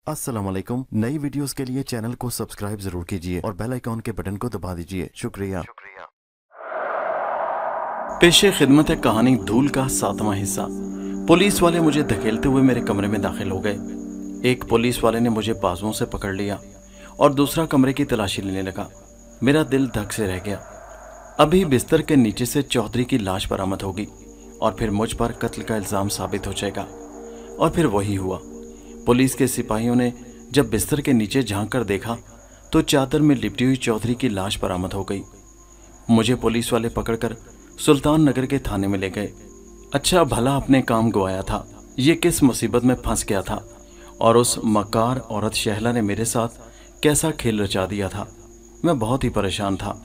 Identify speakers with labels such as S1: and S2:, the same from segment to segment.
S1: अस्सलाम वालेकुम। नई वीडियोस के लिए चैनल को सब्सक्राइब जरूर कीजिए और बेल आइकॉन के बटन को दबा दीजिए। शुक्रिया।
S2: पेशे खिदमत है कहानी धूल का 7वां हिस्सा। पुलिस वाले मुझे धकेलते हुए मेरे कमरे में दाखिल हो गए। एक पुलिस वाले ने मुझे बाजुओं से पकड़ लिया और दूसरा कमरे की तलाशी लेने लगा। मेरा दिल धक से रह गया। अभी बिस्तर के नीचे से चौधरी की लाश बरामद होगी और फिर मुझ पर कत्ल का इल्जाम साबित हो जाएगा। और फिर वही हुआ। पुलिस के सिपाहियों ने जब बिस्तर के नीचे झांक कर देखा तो चादर में लिपटी हुई चौधरी की लाश बरामद हो गई। मुझे पुलिस वाले पकड़कर सुल्तान नगर के थाने में ले गए। अच्छा भला अपने काम गवाया था, ये किस मुसीबत में फंस गया था और उस मकार औरत शहला ने मेरे साथ कैसा खेल रचा दिया था। मैं बहुत ही परेशान था।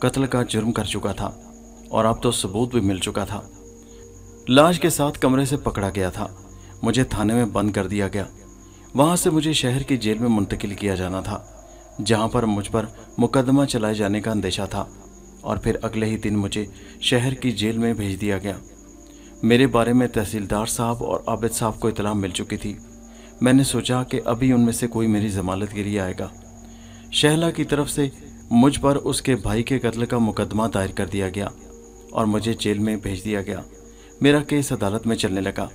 S2: कत्ल का जुर्म कर चुका था और अब तो सबूत भी मिल चुका था। लाश के साथ कमरे से पकड़ा गया था। मुझे थाने में बंद कर दिया गया। वहां से मुझे शहर की जेल में मुंतकिल किया जाना था, जहां पर मुझ पर मुकदमा चलाए जाने का अंदेशा था। और फिर अगले ही दिन मुझे शहर की जेल में भेज दिया गया। मेरे बारे में तहसीलदार साहब और आबिद साहब को इतला मिल चुकी थी। मैंने सोचा कि अभी उनमें से कोई मेरी जमानत के लिए आएगा। शहला की तरफ से मुझ पर उसके भाई के कत्ल का मुकदमा दायर कर दिया गया और मुझे जेल में भेज दिया गया। मेरा केस अदालत में चलने लगा।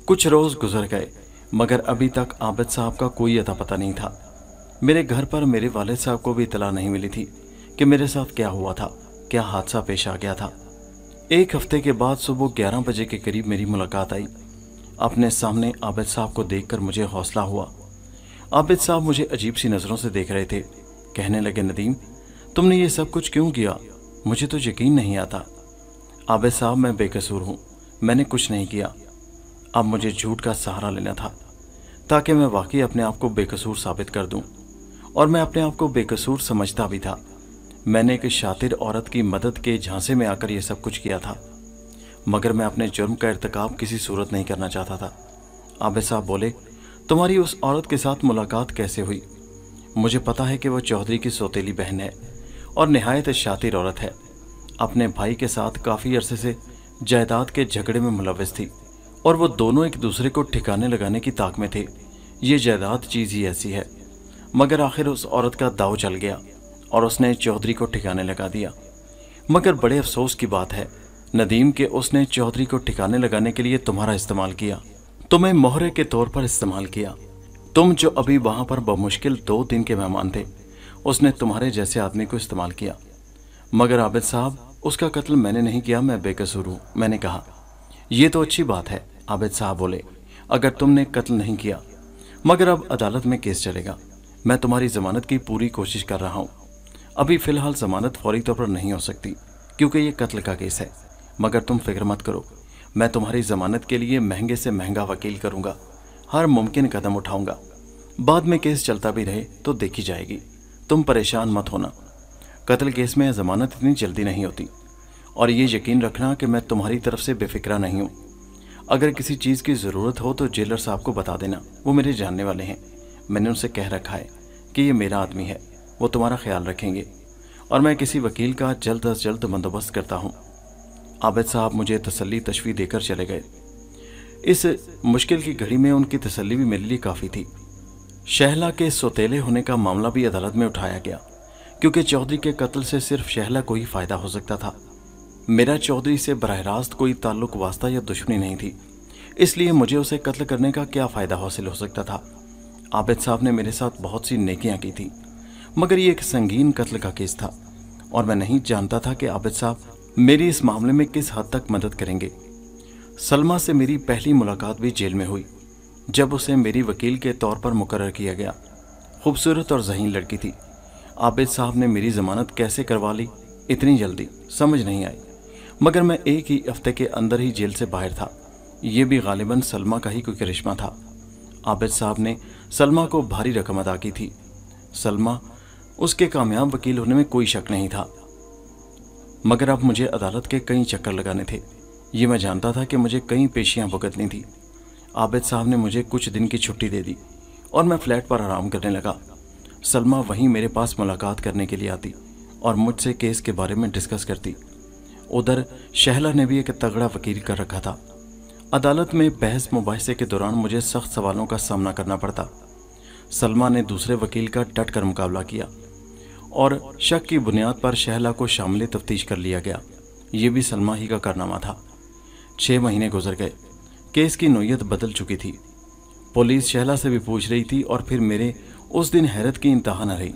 S2: कुछ रोज गुजर गए मगर अभी तक आबिद साहब का कोई अता पता नहीं था। मेरे घर पर मेरे वालिद साहब को भी इतला नहीं मिली थी कि मेरे साथ क्या हुआ था, क्या हादसा पेश आ गया था। एक हफ्ते के बाद सुबह 11 बजे के करीब मेरी मुलाकात आई। अपने सामने आबिद साहब को देखकर मुझे हौसला हुआ। आबिद साहब मुझे अजीब सी नज़रों से देख रहे थे। कहने लगे, नदीम तुमने ये सब कुछ क्यों किया? मुझे तो यकीन नहीं आता। आबिद साहब मैं बेकसूर हूँ, मैंने कुछ नहीं किया। अब मुझे झूठ का सहारा लेना था ताकि मैं वाकई अपने आप को बेकसूर साबित कर दूं। और मैं अपने आप को बेकसूर समझता भी था। मैंने एक शातिर औरत की मदद के झांसे में आकर यह सब कुछ किया था, मगर मैं अपने जुर्म का इर्तिकाब किसी सूरत नहीं करना चाहता था। आबिद साहब बोले, तुम्हारी उस औरत के साथ मुलाकात कैसे हुई? मुझे पता है कि वह चौधरी की सौतेली बहन है और निहायत शातिर औरत है। अपने भाई के साथ काफ़ी अरसे से जायदाद के झगड़े में मुलव्वस थी और वो दोनों एक दूसरे को ठिकाने लगाने की ताक में थे। ये जायदाद चीज़ ही ऐसी है। मगर आखिर उस औरत का दाव चल गया और उसने चौधरी को ठिकाने लगा दिया। मगर बड़े अफसोस की बात है नदीम कि उसने चौधरी को ठिकाने लगाने के लिए तुम्हारा इस्तेमाल किया, तुम्हें मोहरे के तौर पर इस्तेमाल किया। तुम जो अभी वहाँ पर बमुश्किल 2 दिन के मेहमान थे, उसने तुम्हारे जैसे आदमी को इस्तेमाल किया। मगर आबिद साहब, उसका कत्ल मैंने नहीं किया, मैं बेकसूर हूँ। मैंने कहा, ये तो अच्छी बात है। आबिद साहब बोले, अगर तुमने कत्ल नहीं किया, मगर अब अदालत में केस चलेगा। मैं तुम्हारी जमानत की पूरी कोशिश कर रहा हूँ। अभी फ़िलहाल जमानत फौरी तौर पर नहीं हो सकती क्योंकि ये कत्ल का केस है। मगर तुम फिक्र मत करो, मैं तुम्हारी जमानत के लिए महंगे से महंगा वकील करूँगा, हर मुमकिन कदम उठाऊँगा। बाद में केस चलता भी रहे तो देखी जाएगी। तुम परेशान मत होना। कत्ल केस में जमानत इतनी जल्दी नहीं होती। और ये यकीन रखना कि मैं तुम्हारी तरफ से बेफिक्रा नहीं हूँ। अगर किसी चीज़ की ज़रूरत हो तो जेलर साहब को बता देना, वो मेरे जानने वाले हैं। मैंने उनसे कह रखा है कि ये मेरा आदमी है, वो तुम्हारा ख्याल रखेंगे और मैं किसी वकील का जल्द अज जल्द बंदोबस्त करता हूँ। आबिद साहब मुझे तसल्ली तशवी देकर चले गए। इस मुश्किल की घड़ी में उनकी तसल्ली भी मेरे लिए काफ़ी थी। शहला के सौतेले होने का मामला भी अदालत में उठाया गया क्योंकि चौधरी के कत्ल से सिर्फ शहला को ही फ़ायदा हो सकता था। मेरा चौधरी से बराह रास्त कोई ताल्लुक वास्ता या दुश्मनी नहीं थी, इसलिए मुझे उसे कत्ल करने का क्या फ़ायदा हासिल हो सकता था। आबिद साहब ने मेरे साथ बहुत सी नेकियां की थी, मगर ये एक संगीन कत्ल का केस था और मैं नहीं जानता था कि आबिद साहब मेरी इस मामले में किस हद तक मदद करेंगे। सलमा से मेरी पहली मुलाकात भी जेल में हुई, जब उसे मेरी वकील के तौर पर मुकर्रर किया गया। खूबसूरत और ज़हीन लड़की थी। आबिद साहब ने मेरी ज़मानत कैसे करवा ली इतनी जल्दी, समझ नहीं आई। मगर मैं एक ही हफ्ते के अंदर ही जेल से बाहर था। ये भी गालिबन सलमा का ही कोई करिश्मा था। आबिद साहब ने सलमा को भारी रकम अदा की थी। सलमा, उसके कामयाब वकील होने में कोई शक नहीं था। मगर अब मुझे अदालत के कई चक्कर लगाने थे। ये मैं जानता था कि मुझे कई पेशियां भुगतनी थी। आबिद साहब ने मुझे कुछ दिन की छुट्टी दे दी और मैं फ्लैट पर आराम करने लगा। सलमा वहीं मेरे पास मुलाकात करने के लिए आती और मुझसे केस के बारे में डिस्कस करती। उधर शहला ने भी एक तगड़ा वकील कर रखा था। अदालत में बहस मुबाहिसे के दौरान मुझे सख्त सवालों का सामना करना पड़ता। सलमा ने दूसरे वकील का डट कर मुकाबला किया और शक की बुनियाद पर शहला को शामिल तफ्तीश कर लिया गया। ये भी सलमा ही का कारनामा था। 6 महीने गुजर गए। केस की नोयत बदल चुकी थी। पुलिस शहला से भी पूछ रही थी और फिर मेरे उस दिन हैरत की इंतहा न रही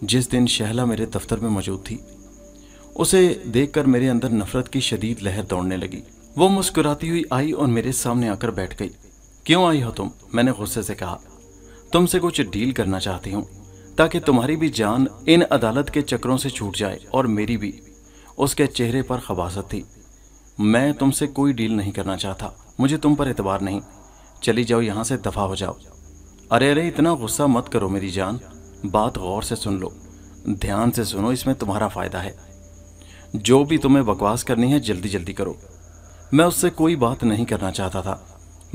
S2: जिस दिन शहला मेरे दफ्तर में मौजूद थी। उसे देखकर मेरे अंदर नफरत की शदीद लहर दौड़ने लगी। वो मुस्कुराती हुई आई और मेरे सामने आकर बैठ गई। क्यों आई हो तुम? मैंने गुस्से से कहा। तुमसे कुछ डील करना चाहती हूँ ताकि तुम्हारी भी जान इन अदालत के चक्रों से छूट जाए और मेरी भी। उसके चेहरे पर खबासत थी। मैं तुमसे कोई डील नहीं करना चाहता। मुझे तुम पर एतबार नहीं। चली जाओ यहाँ से, दफा हो जाओ। अरे अरे इतना गुस्सा मत करो मेरी जान। बात गौर से सुन लो, ध्यान से सुनो, इसमें तुम्हारा फायदा है। जो भी तुम्हें बकवास करनी है जल्दी जल्दी करो। मैं उससे कोई बात नहीं करना चाहता था,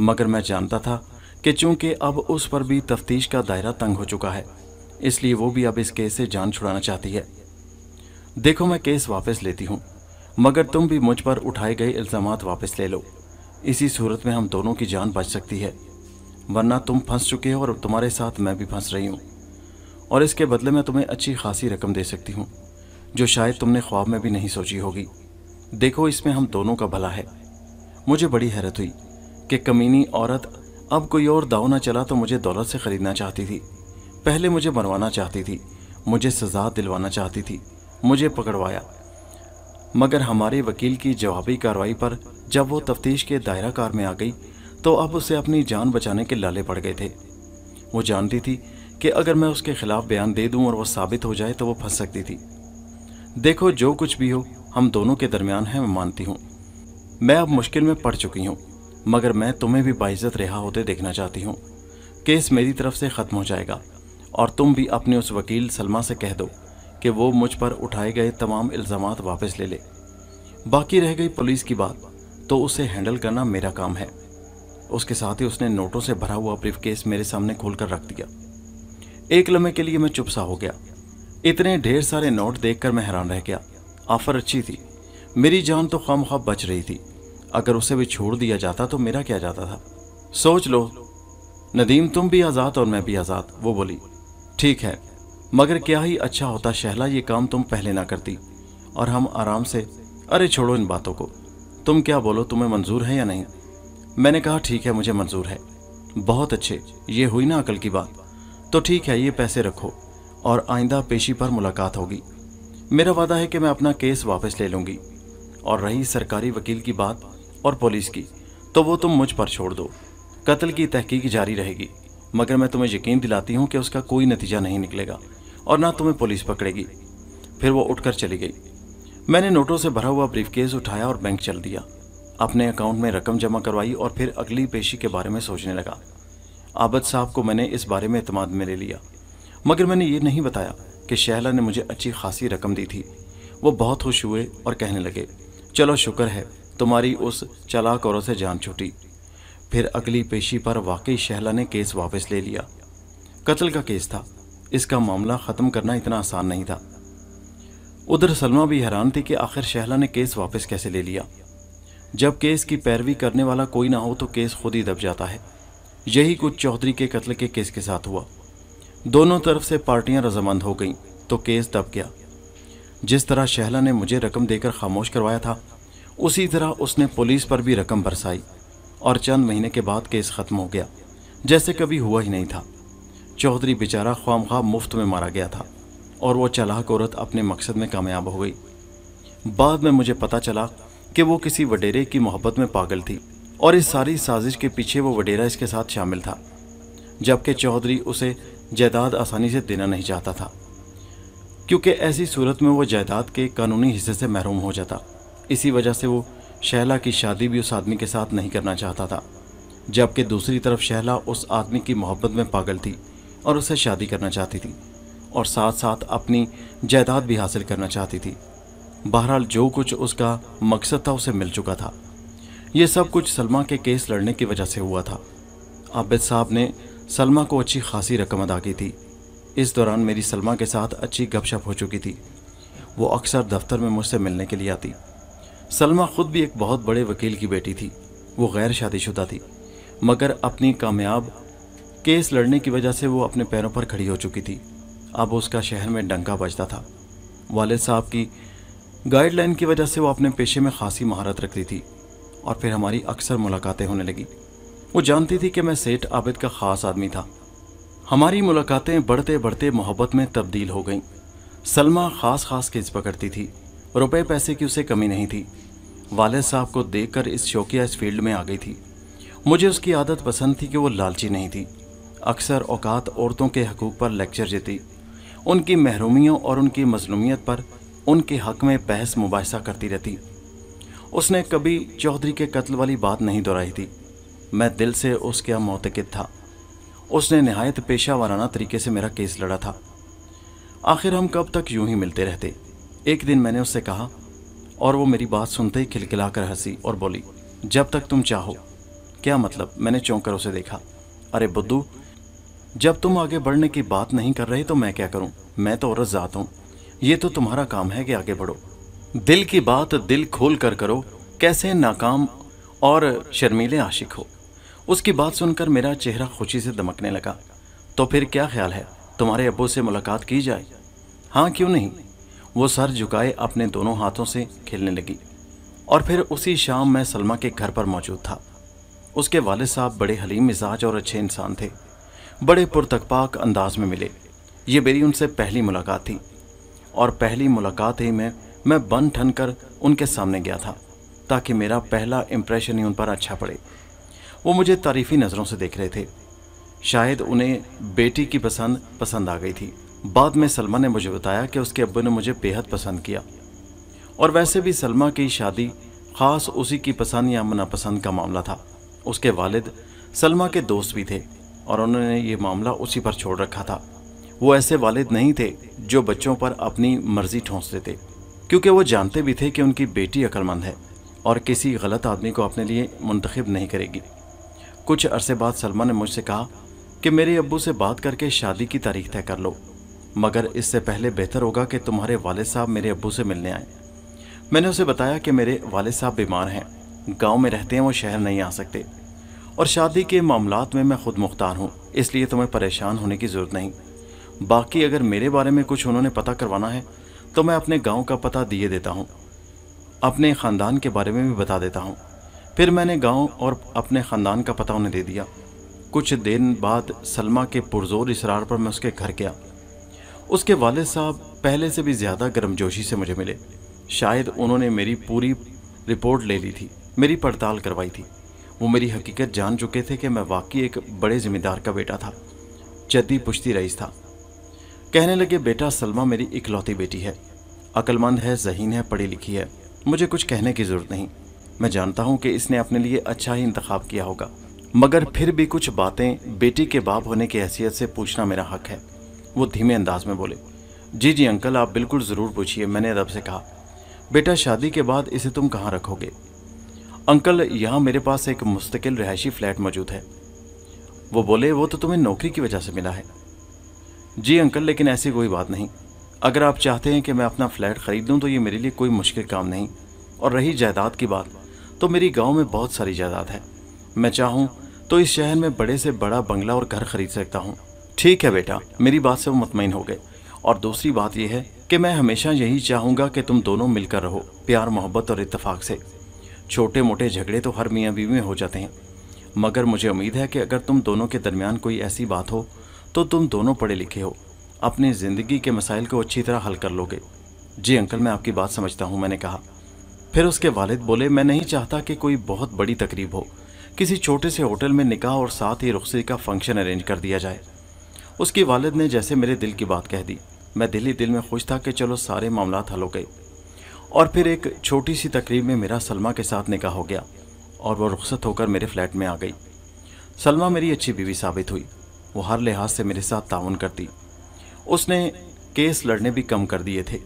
S2: मगर मैं जानता था कि चूंकि अब उस पर भी तफ्तीश का दायरा तंग हो चुका है, इसलिए वो भी अब इस केस से जान छुड़ाना चाहती है। देखो मैं केस वापस लेती हूँ, मगर तुम भी मुझ पर उठाए गए इल्ज़ामात वापस ले लो। इसी सूरत में हम दोनों की जान बच सकती है, वरना तुम फंस चुके हो और तुम्हारे साथ मैं भी फंस रही हूँ। और इसके बदले में तुम्हें अच्छी खासी रकम दे सकती हूँ जो शायद तुमने ख्वाब में भी नहीं सोची होगी। देखो इसमें हम दोनों का भला है। मुझे बड़ी हैरत हुई कि कमीनी औरत अब कोई और दाव न चला तो मुझे दौलत से ख़रीदना चाहती थी। पहले मुझे मरवाना चाहती थी, मुझे सज़ा दिलवाना चाहती थी, मुझे पकड़वाया। मगर हमारे वकील की जवाबी कार्रवाई पर जब वो तफ्तीश के दायरा कार में आ गई तो अब उसे अपनी जान बचाने के लाले पड़ गए थे। वो जानती थी कि अगर मैं उसके खिलाफ बयान दे दूं और वो साबित हो जाए तो वो फंस सकती थी। देखो जो कुछ भी हो हम दोनों के दरमियान है, मैं मानती हूँ। मैं अब मुश्किल में पड़ चुकी हूँ, मगर मैं तुम्हें भी बाइज्जत रिहा होते देखना चाहती हूँ। केस मेरी तरफ से ख़त्म हो जाएगा और तुम भी अपने उस वकील सलमा से कह दो कि वो मुझ पर उठाए गए तमाम इल्ज़ामात वापस ले ले। बाकी रह गई पुलिस की बात, तो उसे हैंडल करना मेरा काम है। उसके साथ ही उसने नोटों से भरा हुआ ब्रीफकेस मेरे सामने खोलकर रख दिया। एक लम्हे के लिए मैं चुप सा हो गया। इतने ढेर सारे नोट देखकर मैं हैरान रह गया। ऑफर अच्छी थी, मेरी जान तो खामख्वाह बच रही थी। अगर उसे भी छोड़ दिया जाता तो मेरा क्या जाता था। सोच लो नदीम, तुम भी आज़ाद और मैं भी आज़ाद। वो बोली ठीक है, मगर क्या ही अच्छा होता शहला ये काम तुम पहले ना करती और हम आराम से। अरे छोड़ो इन बातों को, तुम क्या बोलो, तुम्हें मंजूर है या नहीं? मैंने कहा ठीक है, मुझे मंजूर है। बहुत अच्छे, ये हुई ना अकल की बात। तो ठीक है, ये पैसे रखो और आइंदा पेशी पर मुलाकात होगी। मेरा वादा है कि मैं अपना केस वापस ले लूँगी। और रही सरकारी वकील की बात और पुलिस की, तो वो तुम मुझ पर छोड़ दो। कत्ल की तहकीक जारी रहेगी, मगर मैं तुम्हें यकीन दिलाती हूँ कि उसका कोई नतीजा नहीं निकलेगा और ना तुम्हें पुलिस पकड़ेगी। फिर वो उठकर चली गई। मैंने नोटों से भरा हुआ ब्रीफकेस उठाया और बैंक चल दिया। अपने अकाउंट में रकम जमा करवाई और फिर अगली पेशी के बारे में सोचने लगा। आबद साहब को मैंने इस बारे में एतमाद में ले लिया, मगर मैंने ये नहीं बताया कि शहला ने मुझे अच्छी खासी रकम दी थी। वो बहुत खुश हुए और कहने लगे चलो शुक्र है तुम्हारी उस चालाक औरत से जान छूटी। फिर अगली पेशी पर वाकई शहला ने केस वापस ले लिया। कत्ल का केस था, इसका मामला ख़त्म करना इतना आसान नहीं था। उधर सलमा भी हैरान थी कि आखिर शहला ने केस वापस कैसे ले लिया। जब केस की पैरवी करने वाला कोई ना हो तो केस खुद ही दब जाता है। यही कुछ चौधरी के कत्ल के केस के साथ हुआ। दोनों तरफ से पार्टियां रजामंद हो गईं तो केस दब गया। जिस तरह शहला ने मुझे रकम देकर खामोश करवाया था, उसी तरह उसने पुलिस पर भी रकम बरसाई और चंद महीने के बाद केस ख़त्म हो गया, जैसे कभी हुआ ही नहीं था। चौधरी बेचारा ख्वामख्वाह मुफ्त में मारा गया था और वो चालाक औरत अपने मकसद में कामयाब हो गई। बाद में मुझे पता चला कि वो किसी वडेरे की मोहब्बत में पागल थी और इस सारी साजिश के पीछे वो वडेरा इसके साथ शामिल था, जबकि चौधरी उसे जायदाद आसानी से देना नहीं चाहता था, क्योंकि ऐसी सूरत में वो जायदाद के कानूनी हिस्से से महरूम हो जाता। इसी वजह से वो शहला की शादी भी उस आदमी के साथ नहीं करना चाहता था, जबकि दूसरी तरफ शहला उस आदमी की मोहब्बत में पागल थी और उससे शादी करना चाहती थी और साथ साथ अपनी जायदाद भी हासिल करना चाहती थी। बहरहाल जो कुछ उसका मकसद था उसे मिल चुका था। ये सब कुछ सलमा के केस लड़ने की वजह से हुआ था। आबिद साहब ने सलमा को अच्छी खासी रकम अदा की थी। इस दौरान मेरी सलमा के साथ अच्छी गपशप हो चुकी थी। वो अक्सर दफ्तर में मुझसे मिलने के लिए आती। सलमा खुद भी एक बहुत बड़े वकील की बेटी थी। वो गैर शादीशुदा थी, मगर अपनी कामयाब केस लड़ने की वजह से वो अपने पैरों पर खड़ी हो चुकी थी। अब उसका शहर में डंका बजता था। वालिद साहब की गाइडलाइन की वजह से वो अपने पेशे में खासी महारत रखती थी और फिर हमारी अक्सर मुलाकातें होने लगी। वो जानती थी कि मैं सेठ आबिद का ख़ास आदमी था। हमारी मुलाकातें बढ़ते बढ़ते मोहब्बत में तब्दील हो गईं। सलमा ख़ास केस पकड़ती थी। रुपए पैसे की उसे कमी नहीं थी। वालिद साहब को देखकर इस शौकिया इस फील्ड में आ गई थी। मुझे उसकी आदत पसंद थी कि वो लालची नहीं थी। अक्सर औकात औरतों के हकूक़ पर लेक्चर देती, उनकी महरूमियों और उनकी मजलूमियत पर उनके हक़ में बहस मुबाहिसा करती रहती। उसने कभी चौधरी के कत्ल वाली बात नहीं दोहराई थी। मैं दिल से उसका मोतक़िद था। उसने नहायत पेशा वाराना तरीके से मेरा केस लड़ा था। आखिर हम कब तक यूं ही मिलते रहते। एक दिन मैंने उससे कहा और वो मेरी बात सुनते ही खिलखिला कर हंसी और बोली, जब तक तुम चाहो। क्या मतलब? मैंने चौंक कर उसे देखा। अरे बुद्धू, जब तुम आगे बढ़ने की बात नहीं कर रहे तो मैं क्या करूं? मैं तो औरत ज़ात हूं। ये तो तुम्हारा काम है कि आगे बढ़ो। दिल की बात दिल खोल कर करो। कैसे नाकाम और शर्मीले आशिक हो। उसकी बात सुनकर मेरा चेहरा खुशी से दमकने लगा। तो फिर क्या ख्याल है, तुम्हारे अब्बू से मुलाकात की जाए? हाँ, क्यों नहीं। वो सर झुकाए अपने दोनों हाथों से खेलने लगी। और फिर उसी शाम मैं सलमा के घर पर मौजूद था। उसके वालिद साहब बड़े हलीम मिजाज और अच्छे इंसान थे। बड़े पुरतकपाक अंदाज में मिले। ये मेरी उनसे पहली मुलाकात थी और पहली मुलाकात ही में मैं बन ठन कर उनके सामने गया था ताकि मेरा पहला इम्प्रेशन ही उन पर अच्छा पड़े। वो मुझे तारीफ़ी नज़रों से देख रहे थे। शायद उन्हें बेटी की पसंद आ गई थी। बाद में सलमा ने मुझे बताया कि उसके अब्बू ने मुझे बेहद पसंद किया और वैसे भी सलमा की शादी ख़ास उसी की पसंद या नापसंद का मामला था। उसके वालिद सलमा के दोस्त भी थे और उन्होंने ये मामला उसी पर छोड़ रखा था। वो ऐसे वालिद नहीं थे जो बच्चों पर अपनी मर्जी ठोंसते थे, क्योंकि वो जानते भी थे कि उनकी बेटी अक्लमंद है और किसी गलत आदमी को अपने लिए मुंतखब नहीं करेगी। कुछ अरसे बाद सलमा ने मुझसे कहा कि मेरे अब्बू से बात करके शादी की तारीख तय कर लो, मगर इससे पहले बेहतर होगा कि तुम्हारे वालिद साहब मेरे अब्बू से मिलने आए। मैंने उसे बताया कि मेरे वालिद साहब बीमार हैं, गांव में रहते हैं, वो शहर नहीं आ सकते और शादी के मामलात में मैं खुद मुख्तार हूँ, इसलिए तुम्हें परेशान होने की ज़रूरत नहीं। बाकी अगर मेरे बारे में कुछ उन्होंने पता करवाना है तो मैं अपने गांव का पता दिए देता हूँ, अपने ख़ानदान के बारे में भी बता देता हूँ। फिर मैंने गांव और अपने ख़ानदान का पता उन्हें दे दिया। कुछ दिन बाद सलमा के पुरजोर इसरार पर मैं उसके घर गया। उसके वालिद साहब पहले से भी ज़्यादा गर्मजोशी से मुझे मिले। शायद उन्होंने मेरी पूरी रिपोर्ट ले ली थी, मेरी पड़ताल करवाई थी। वो मेरी हकीकत जान चुके थे कि मैं वाकई एक बड़े ज़मींदार का बेटा था, जद्दी पुश्ती रईस था। कहने लगे, बेटा सलमा मेरी इकलौती बेटी है, अक्लमंद है, ज़हीन है, पढ़ी लिखी है। मुझे कुछ कहने की ज़रूरत नहीं। मैं जानता हूँ कि इसने अपने लिए अच्छा ही इंतखाब किया होगा, मगर फिर भी कुछ बातें बेटी के बाप होने की हैसियत से पूछना मेरा हक है। वो धीमे अंदाज में बोले, जी अंकल, आप बिल्कुल ज़रूर पूछिए। मैंने अदब से कहा, बेटा शादी के बाद इसे तुम कहाँ रखोगे? अंकल, यहाँ मेरे पास एक मुस्तकिल रिहायशी फ्लैट मौजूद है। वो बोले, वो तो तुम्हें नौकरी की वजह से मिला है। जी अंकल, लेकिन ऐसी कोई बात नहीं। अगर आप चाहते हैं कि मैं अपना फ्लैट ख़रीद लूँ तो ये मेरे लिए कोई मुश्किल काम नहीं। और रही जायदाद की बात, तो मेरी गांव में बहुत सारी जायदाद है। मैं चाहूँ तो इस शहर में बड़े से बड़ा बंगला और घर खरीद सकता हूँ। ठीक है बेटा, मेरी बात से वो मुतमईन हो गए। और दूसरी बात यह है कि मैं हमेशा यही चाहूँगा कि तुम दोनों मिलकर रहो, प्यार मोहब्बत और इत्तेफाक से। छोटे मोटे झगड़े तो हर मियाँ बीवी में हो जाते हैं, मगर मुझे उम्मीद है कि अगर तुम दोनों के दरमियान कोई ऐसी बात हो तो तुम दोनों पढ़े लिखे हो, अपनी ज़िंदगी के मसाइल को अच्छी तरह हल कर लोगे। जी अंकल, मैं आपकी बात समझता हूँ, मैंने कहा। फिर उसके वालिद बोले, मैं नहीं चाहता कि कोई बहुत बड़ी तकरीब हो, किसी छोटे से होटल में निकाह और साथ ही रुखसती का फंक्शन अरेंज कर दिया जाए। उसके वालिद ने जैसे मेरे दिल की बात कह दी। मैं दिल ही दिल में खुश था कि चलो सारे मामलात हल हो गए। और फिर एक छोटी सी तकरीब में मेरा सलमा के साथ निकाह हो गया और वो रुखसत होकर मेरे फ्लैट में आ गई। सलमा मेरी अच्छी बीवी साबित हुई। वो हर लिहाज से मेरे साथ ताउन करती। उसने केस लड़ने भी कम कर दिए थे।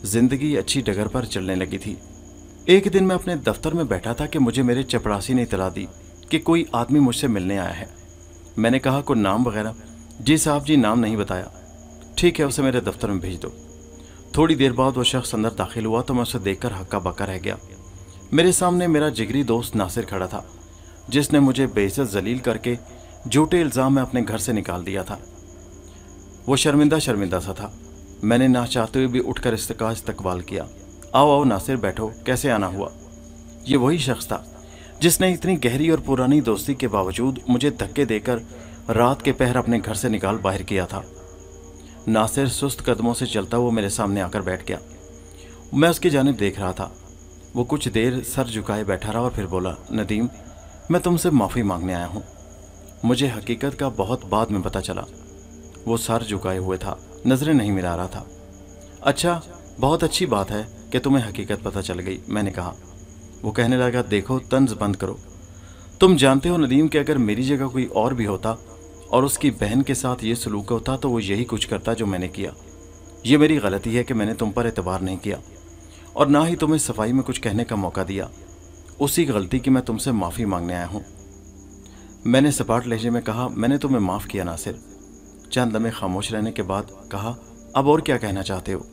S2: ज़िंदगी अच्छी डगर पर चलने लगी थी। एक दिन मैं अपने दफ्तर में बैठा था कि मुझे मेरे चपरासी ने इतला दी कि कोई आदमी मुझसे मिलने आया है। मैंने कहा, कोई नाम वगैरह? जी साहब जी, नाम नहीं बताया। ठीक है, उसे मेरे दफ्तर में भेज दो। थोड़ी देर बाद वो शख्स अंदर दाखिल हुआ तो मैं उसे देखकर हक्का बक्का रह गया। मेरे सामने मेरा जिगरी दोस्त नासिर खड़ा था, जिसने मुझे बेइज्जत जलील करके झूठे इल्ज़ाम में अपने घर से निकाल दिया था। वो शर्मिंदा शर्मिंदा सा था। मैंने ना चाहते हुए भी उठकर इस्तकबाल किया। आओ आओ नासिर, बैठो, कैसे आना हुआ। ये वही शख्स था जिसने इतनी गहरी और पुरानी दोस्ती के बावजूद मुझे धक्के देकर रात के पहर अपने घर से निकाल बाहर किया था। नासिर सुस्त कदमों से चलता हुआ मेरे सामने आकर बैठ गया। मैं उसकी जानिब देख रहा था। वो कुछ देर सर झुकाए बैठा रहा और फिर बोला, नदीम, मैं तुमसे माफ़ी मांगने आया हूँ। मुझे हकीकत का बहुत बाद में पता चला। वो सर झुकाए हुए था, नज़रें नहीं मिला रहा था। अच्छा, बहुत अच्छी बात है कि तुम्हें हकीकत पता चल गई, मैंने कहा। वो कहने लगा, देखो, तंज बंद करो। तुम जानते हो नदीम कि अगर मेरी जगह कोई और भी होता और उसकी बहन के साथ ये सलूक होता तो वो यही कुछ करता जो मैंने किया। ये मेरी गलती है कि मैंने तुम पर एतबार नहीं किया और ना ही तुम्हें सफाई में कुछ कहने का मौका दिया। उसी गलती की मैं तुमसे माफ़ी मांगने आया हूँ। मैंने सपाट लहजे में कहा, मैंने तुम्हें माफ़ किया नासिर। चंद लम्हे खामोश रहने के बाद कहा, अब और क्या कहना चाहते हो?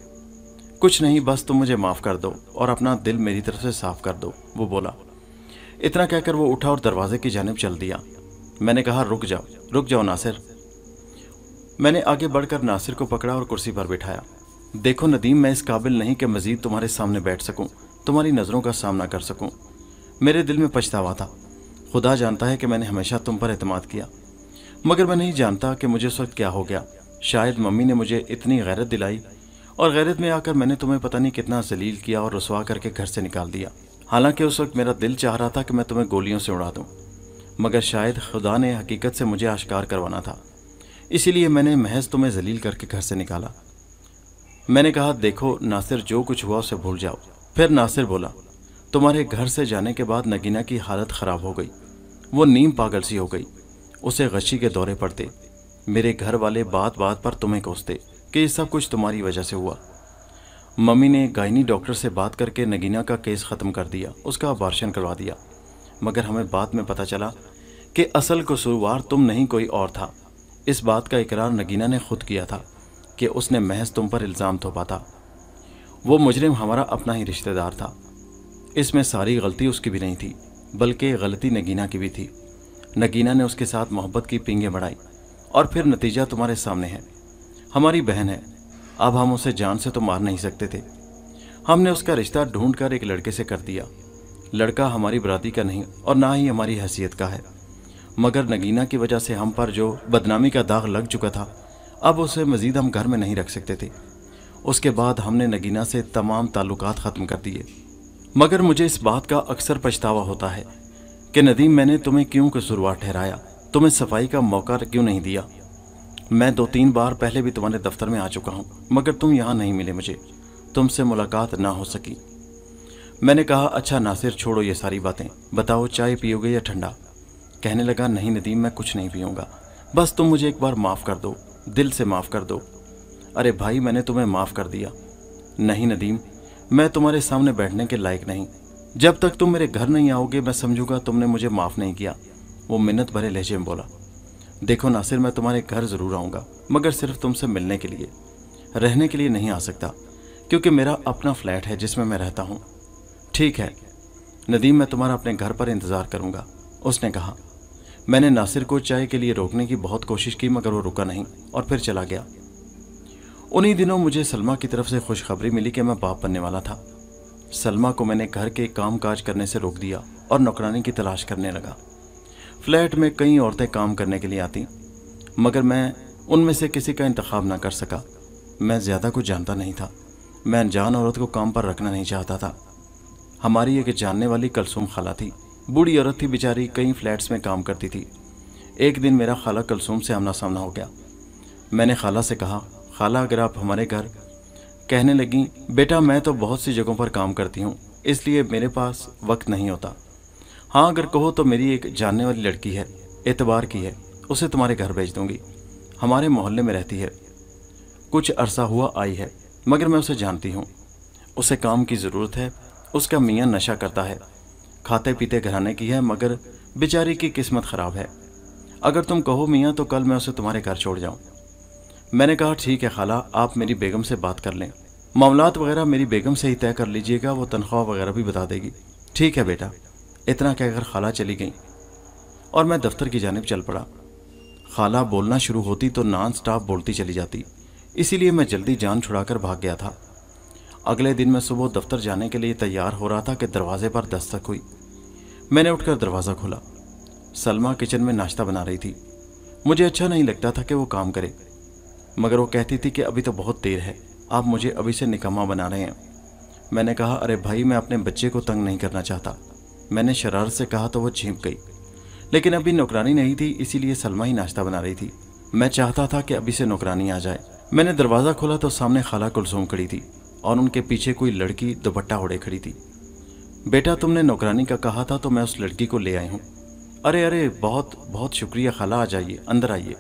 S2: कुछ नहीं, बस तुम मुझे माफ़ कर दो और अपना दिल मेरी तरफ से साफ कर दो, वो बोला। इतना कहकर वो उठा और दरवाजे की जानिब चल दिया। मैंने कहा, रुक जाओ नासिर। मैंने आगे बढ़कर नासिर को पकड़ा और कुर्सी पर बिठाया। देखो नदीम, मैं इस काबिल नहीं कि मज़ीद तुम्हारे सामने बैठ सकूं, तुम्हारी नज़रों का सामना कर सकूं। मेरे दिल में पछतावा था। खुदा जानता है कि मैंने हमेशा तुम पर एतमाद किया, मगर मैं नहीं जानता कि मुझे उस वक्त क्या हो गया। शायद मम्मी ने मुझे इतनी गैरत दिलाई और गैरत में आकर मैंने तुम्हें पता नहीं कितना जलील किया और रुसवा करके घर से निकाल दिया। हालांकि उस वक्त मेरा दिल चाह रहा था कि मैं तुम्हें गोलियों से उड़ा दूं, मगर शायद खुदा ने हकीकत से मुझे आश्कार करवाना था, इसीलिए मैंने महज तुम्हें जलील करके घर से निकाला। मैंने कहा, देखो नासिर, जो कुछ हुआ उसे भूल जाओ। फिर नासिर बोला, तुम्हारे घर से जाने के बाद नगीना की हालत ख़राब हो गई। वो नीम पागल सी हो गई। उसे गशी के दौरे पड़ते। मेरे घर वाले बात बात पर तुम्हें कोसते कि ये सब कुछ तुम्हारी वजह से हुआ। मम्मी ने गायनी डॉक्टर से बात करके नगीना का केस ख़त्म कर दिया, उसका अबॉर्शन करवा दिया, मगर हमें बाद में पता चला कि असल कसूरवार तुम नहीं, कोई और था। इस बात का इकरार नगीना ने खुद किया था कि उसने महज तुम पर इल्ज़ाम थोपा था। वो मुजरिम हमारा अपना ही रिश्तेदार था। इसमें सारी गलती उसकी भी नहीं थी, बल्कि गलती नगीना की भी थी। नगीना ने उसके साथ मोहब्बत की पींगें बढ़ाई और फिर नतीजा तुम्हारे सामने है। हमारी बहन है, अब हम उसे जान से तो मार नहीं सकते थे। हमने उसका रिश्ता ढूंढ कर एक लड़के से कर दिया। लड़का हमारी बरादरी का नहीं और ना ही हमारी हैसियत का है, मगर नगीना की वजह से हम पर जो बदनामी का दाग लग चुका था, अब उसे मज़ीद हम घर में नहीं रख सकते थे। उसके बाद हमने नगीना से तमाम ताल्लुकात ख़त्म कर दिए। मगर मुझे इस बात का अक्सर पछतावा होता है कि नदीम, मैंने तुम्हें क्यों कसूरवार ठहराया, तुम्हें सफाई का मौका क्यों नहीं दिया। मैं 2-3 बार पहले भी तुम्हारे दफ्तर में आ चुका हूँ, मगर तुम यहाँ नहीं मिले, मुझे तुमसे मुलाकात ना हो सकी। मैंने कहा, अच्छा नासिर, छोड़ो ये सारी बातें, बताओ चाय पियोगे या ठंडा? कहने लगा, नहीं नदीम, मैं कुछ नहीं पीऊँगा, बस तुम मुझे एक बार माफ़ कर दो, दिल से माफ़ कर दो। अरे भाई, मैंने तुम्हें माफ़ कर दिया। नहीं नदीम, मैं तुम्हारे सामने बैठने के लायक नहीं। जब तक तुम मेरे घर नहीं आओगे मैं समझूंगा तुमने मुझे माफ़ नहीं किया। वो मिन्नत भरे लहजे में बोला, देखो नासिर, मैं तुम्हारे घर ज़रूर आऊँगा, मगर सिर्फ तुमसे मिलने के लिए, रहने के लिए नहीं आ सकता, क्योंकि मेरा अपना फ्लैट है जिसमें मैं रहता हूँ। ठीक है नदीम, मैं तुम्हारा अपने घर पर इंतज़ार करूँगा, उसने कहा। मैंने नासिर को चाय के लिए रोकने की बहुत कोशिश की, मगर वो रुका नहीं और फिर चला गया। उन्हीं दिनों मुझे सलमा की तरफ से खुशखबरी मिली कि मैं बाप बनने वाला था। सलमा को मैंने घर के काम काज करने से रोक दिया और नौकरानी की तलाश करने लगा। फ्लैट में कई औरतें काम करने के लिए आती, मगर मैं उनमें से किसी का इंतखाब ना कर सका। मैं ज़्यादा कुछ जानता नहीं था। मैं अनजान औरत को काम पर रखना नहीं चाहता था। हमारी एक जानने वाली कलसूम खाला थी, बूढ़ी औरत थी बेचारी, कई फ्लैट्स में काम करती थी। एक दिन मेरा खाला कलसूम से आमना सामना हो गया। मैंने खाला से कहा, खाला अगर आप हमारे घर। कहने लगी, बेटा मैं तो बहुत सी जगहों पर काम करती हूँ, इसलिए मेरे पास वक्त नहीं होता। हाँ अगर कहो तो मेरी एक जानने वाली लड़की है, एतबार की है, उसे तुम्हारे घर भेज दूँगी, हमारे मोहल्ले में रहती है, कुछ अरसा हुआ आई है, मगर मैं उसे जानती हूँ। उसे काम की ज़रूरत है, उसका मियाँ नशा करता है, खाते पीते घराने की है, मगर बेचारी की किस्मत ख़राब है। अगर तुम कहो मियाँ तो कल मैं उसे तुम्हारे घर छोड़ जाऊँ। मैंने कहा ठीक है खाला, आप मेरी बेगम से बात कर लें, मामलात वगैरह मेरी बेगम से ही तय कर लीजिएगा, वो तनख्वाह वगैरह भी बता देगी। ठीक है बेटा। इतना कहकर खाला चली गई और मैं दफ्तर की जानिब चल पड़ा। खाला बोलना शुरू होती तो नॉन स्टॉप बोलती चली जाती, इसीलिए मैं जल्दी जान छुड़ाकर भाग गया था। अगले दिन मैं सुबह दफ्तर जाने के लिए तैयार हो रहा था कि दरवाजे पर दस्तक हुई। मैंने उठकर दरवाज़ा खोला। सलमा किचन में नाश्ता बना रही थी। मुझे अच्छा नहीं लगता था कि वो काम करे, मगर वो कहती थी कि अभी तो बहुत देर है, आप मुझे अभी से निकम्मा बना रहे हैं। मैंने कहा, अरे भाई, मैं अपने बच्चे को तंग नहीं करना चाहता। मैंने शरारत से कहा तो वो झिंक गई, लेकिन अभी नौकरानी नहीं थी, इसीलिए सलमा ही नाश्ता बना रही थी। मैं चाहता था कि अभी से नौकरानी आ जाए। मैंने दरवाज़ा खोला तो सामने खाला कुलसूम खड़ी थी और उनके पीछे कोई लड़की दुपट्टा ओढ़े खड़ी थी। बेटा, तुमने नौकरानी का कहा था तो मैं उस लड़की को ले आई हूँ। अरे अरे, बहुत बहुत शुक्रिया खाला, आ जाइए, अंदर आइए।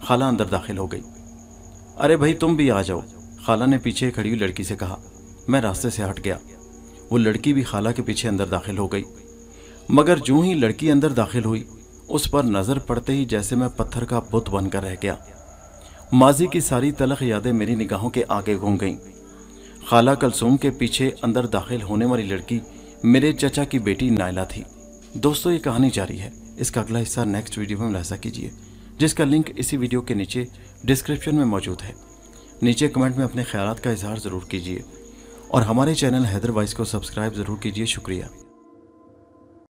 S2: खाला अंदर दाखिल हो गई। अरे भाई, तुम भी आ जाओ, खाला ने पीछे खड़ी हुई लड़की से कहा। मैं रास्ते से हट गया। वो लड़की भी खाला के पीछे अंदर दाखिल हो गई, मगर जूं ही लड़की अंदर दाखिल हुई, उस पर नज़र पड़ते ही जैसे मैं पत्थर का बुत बनकर रह गया। माजी की सारी तलख यादें मेरी निगाहों के आगे घूम गईं। खाला कुलसूम के पीछे अंदर दाखिल होने वाली लड़की मेरे चचा की बेटी नायला थी। दोस्तों, ये कहानी जारी है। इसका अगला हिस्सा नेक्स्ट वीडियो में मुलाहिजा कीजिए, जिसका लिंक इसी वीडियो के नीचे डिस्क्रिप्शन में मौजूद है। नीचे कमेंट में अपने ख्यालात का इजहार ज़रूर कीजिए और हमारे चैनल हैदर वॉइस को सब्सक्राइब ज़रूर कीजिए। शुक्रिया।